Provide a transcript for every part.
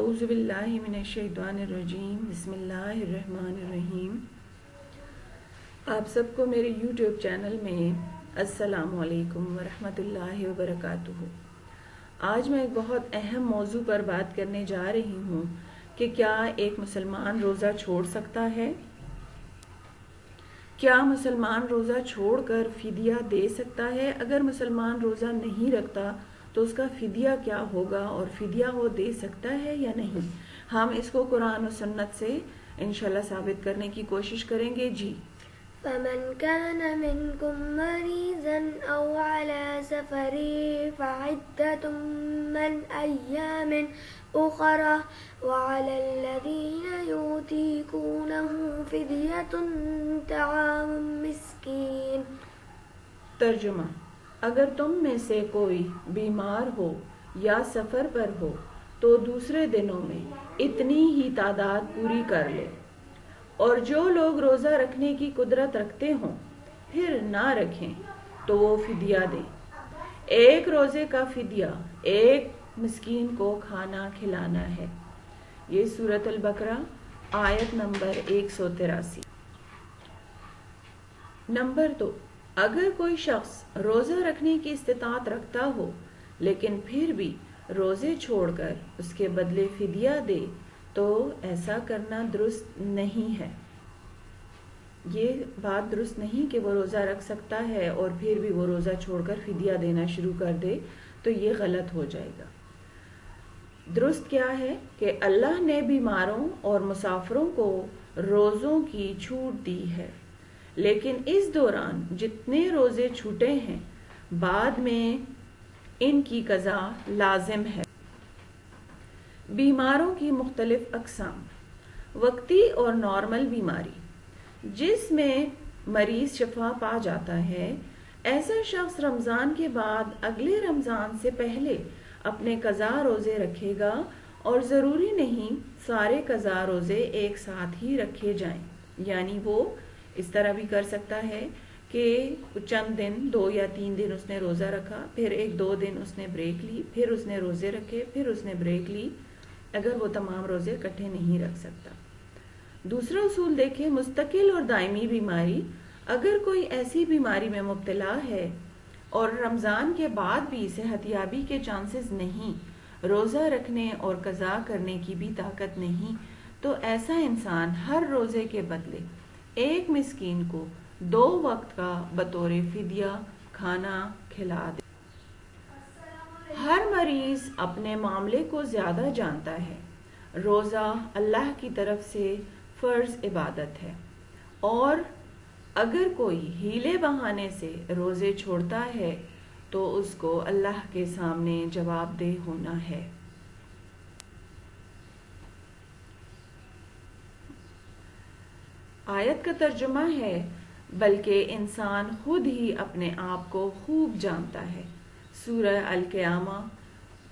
اعوذ باللہ من الشیطان الرجیم بسم اللہ الرحمن الرحیم۔ آپ سب کو میرے یوٹیوب چینل میں السلام علیکم ورحمۃ اللہ وبرکاتہ۔ آج میں ایک بہت اہم موضوع پر بات کرنے جا رہی ہوں کہ کیا ایک مسلمان روزہ چھوڑ سکتا ہے؟ کیا مسلمان روزہ چھوڑ کر فدیہ دے سکتا ہے؟ اگر مسلمان روزہ نہیں رکھتا تو اس کا فدیہ کیا ہوگا اور فدیہ وہ دے سکتا ہے یا نہیں؟ ہم اس کو قرآن و سنت سے انشاءاللہ ثابت کرنے کی کوشش کریں گے۔ جی، فمن كان منكم مريضا أو على سفر فعدة من أيام أخرى وعلى الذين يطيقونه فدية طعام مسكين۔ ترجمہ: اگر تم میں سے کوئی بیمار ہو یا سفر پر ہو تو دوسرے دنوں میں اتنی ہی تعداد پوری کر لے، اور جو لوگ روزہ رکھنے کی قدرت رکھتے ہوں پھر نہ رکھیں تو وہ فدیہ دیں۔ ایک روزے کا فدیہ ایک مسکین کو کھانا کھلانا ہے۔ یہ سورۃ البقرہ آیت نمبر 183۔ نمبر 2، اگر کوئی شخص روزہ رکھنے کی استطاعت رکھتا ہو لیکن پھر بھی روزے چھوڑ کر اس کے بدلے فدیہ دے تو ایسا کرنا درست نہیں ہے۔ یہ بات درست نہیں کہ وہ روزہ رکھ سکتا ہے اور پھر بھی وہ روزہ چھوڑ کر فدیہ دینا شروع کر دے، تو یہ غلط ہو جائے گا۔ درست کیا ہے کہ اللہ نے بیماروں اور مسافروں کو روزوں کی چھوٹ دی ہے، لیکن اس دوران جتنے روزے چھوٹے ہیں بعد میں ان کی قضا لازم ہے۔ بیماروں کی مختلف اقسام: وقتی اور نارمل بیماری، جس میں مریض شفا پا جاتا ہے، ایسا شخص رمضان کے بعد اگلے رمضان سے پہلے اپنے قضا روزے رکھے گا، اور ضروری نہیں سارے قضا روزے ایک ساتھ ہی رکھے جائیں، یعنی وہ اس طرح بھی کر سکتا ہے کہ چند دن 2 یا 3 دن اس نے روزہ رکھا، پھر 1-2 دن اس نے بریک لی، پھر اس نے روزے رکھے، پھر اس نے بریک لی، اگر وہ تمام روزے اکٹھے نہیں رکھ سکتا۔ دوسرا اصول دیکھیں، مستقل اور دائمی بیماری۔ اگر کوئی ایسی بیماری میں مبتلا ہے اور رمضان کے بعد بھی صحت یابی کے چانسز نہیں، روزہ رکھنے اور قضا کرنے کی بھی طاقت نہیں، تو ایسا انسان ہر روزے کے بدلے ایک مسکین کو 2 وقت کا بطور فدیہ کھانا کھلا دے۔ ہر مریض اپنے معاملے کو زیادہ جانتا ہے۔ روزہ اللہ کی طرف سے فرض عبادت ہے، اور اگر کوئی ہیلے بہانے سے روزے چھوڑتا ہے تو اس کو اللہ کے سامنے جواب دہ ہونا ہے۔ آیت کا ترجمہ ہے، بلکہ انسان خود ہی اپنے آپ کو خوب جانتا ہے۔ سورہ القیامہ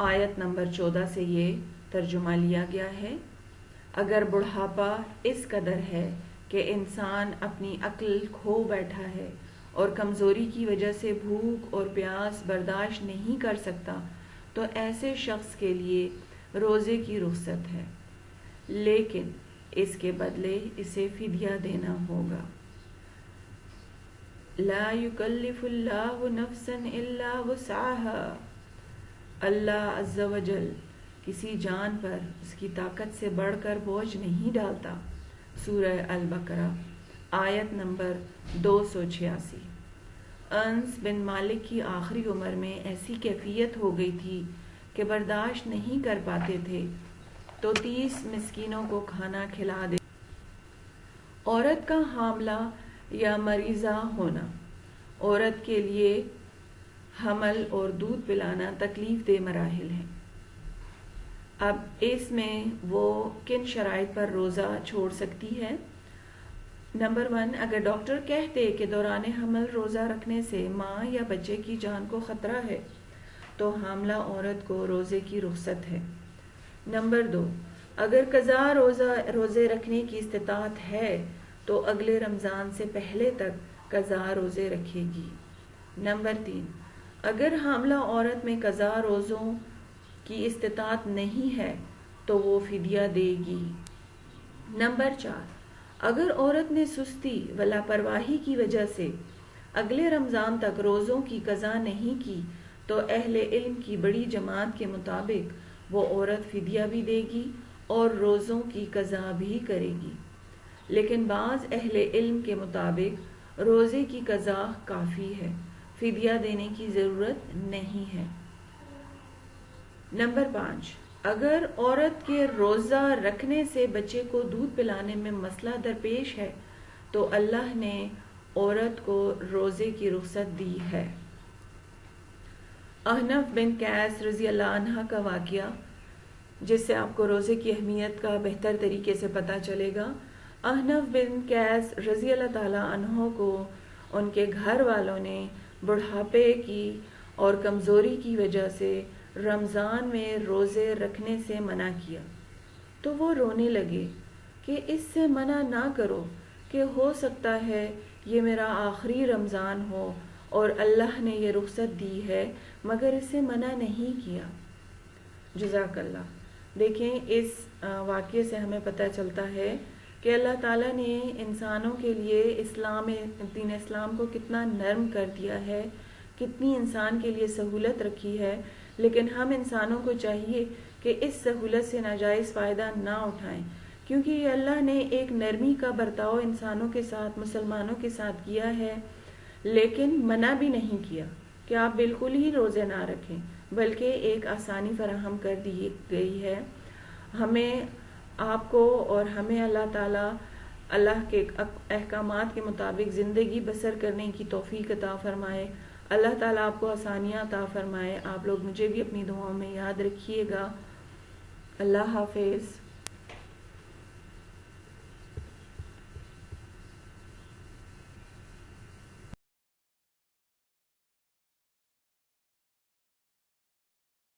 آیت نمبر 14 سے یہ ترجمہ لیا گیا ہے۔ اگر بڑھاپا اس قدر ہے کہ انسان اپنی عقل کھو بیٹھا ہے اور کمزوری کی وجہ سے بھوک اور پیاس برداشت نہیں کر سکتا، تو ایسے شخص کے لیے روزے کی رخصت ہے، لیکن اس کے بدلے اسے فدیہ دینا ہوگا۔ لا یکلف اللہ نفسا الا وسعها۔ اللہ عز و جل کسی جان پر اس کی طاقت سے بڑھ کر بوجھ نہیں ڈالتا۔ سورہ البقرہ آیت نمبر 286۔ انس بن مالک کی آخری عمر میں ایسی کیفیت ہو گئی تھی کہ برداشت نہیں کر پاتے تھے، تو 30 مسکینوں کو کھانا کھلا دے۔ عورت کا حاملہ یا مریضہ ہونا۔ عورت کے لیے حمل اور دودھ پلانا تکلیف دہ مراحل ہیں۔ اب اس میں وہ کن شرائط پر روزہ چھوڑ سکتی ہے؟ نمبر 1، اگر ڈاکٹر کہتے کہ دوران حمل روزہ رکھنے سے ماں یا بچے کی جان کو خطرہ ہے تو حاملہ عورت کو روزے کی رخصت ہے۔ نمبر 2، اگر قضا روزے رکھنے کی استطاعت ہے تو اگلے رمضان سے پہلے تک قضا روزے رکھے گی۔ نمبر 3، اگر حاملہ عورت میں قضا روزوں کی استطاعت نہیں ہے تو وہ فدیہ دے گی۔ نمبر 4، اگر عورت نے سستی و لاپرواہی کی وجہ سے اگلے رمضان تک روزوں کی قضا نہیں کی تو اہل علم کی بڑی جماعت کے مطابق وہ عورت فدیہ بھی دے گی اور روزوں کی قضا بھی کرے گی، لیکن بعض اہل علم کے مطابق روزے کی قضا کافی ہے، فدیہ دینے کی ضرورت نہیں ہے۔ نمبر 5، اگر عورت کے روزہ رکھنے سے بچے کو دودھ پلانے میں مسئلہ درپیش ہے تو اللہ نے عورت کو روزے کی رخصت دی ہے۔ احنف بن قیس رضی اللہ عنہ کا واقعہ، جس سے آپ کو روزے کی اہمیت کا بہتر طریقے سے پتہ چلے گا۔ احنف بن قیس رضی اللہ تعالیٰ عنہ کو ان کے گھر والوں نے بڑھاپے کی اور کمزوری کی وجہ سے رمضان میں روزے رکھنے سے منع کیا، تو وہ رونے لگے کہ اس سے منع نہ کرو کہ ہو سکتا ہے یہ میرا آخری رمضان ہو اور اللہ نے یہ رخصت دی ہے مگر اس سے منع نہیں کیا۔ جزاک اللہ۔ دیکھیں، اس واقعے سے ہمیں پتہ چلتا ہے کہ اللہ تعالیٰ نے انسانوں کے لیے دین اسلام کو کتنا نرم کر دیا ہے، کتنی انسان کے لیے سہولت رکھی ہے، لیکن ہم انسانوں کو چاہیے کہ اس سہولت سے ناجائز فائدہ نہ اٹھائیں، کیونکہ یہ اللہ نے ایک نرمی کا برتاؤ انسانوں کے ساتھ، مسلمانوں کے ساتھ کیا ہے، لیکن منع بھی نہیں کیا کہ آپ بالکل ہی روزے نہ رکھیں، بلکہ ایک آسانی فراہم کر دی گئی ہے۔ ہمیں، آپ کو اور ہمیں اللہ تعالیٰ اللہ کے احکامات کے مطابق زندگی بسر کرنے کی توفیق عطا فرمائے۔ اللہ تعالیٰ آپ کو آسانیاں عطا فرمائے۔ آپ لوگ مجھے بھی اپنی دعاؤں میں یاد رکھیے گا۔ اللہ حافظ۔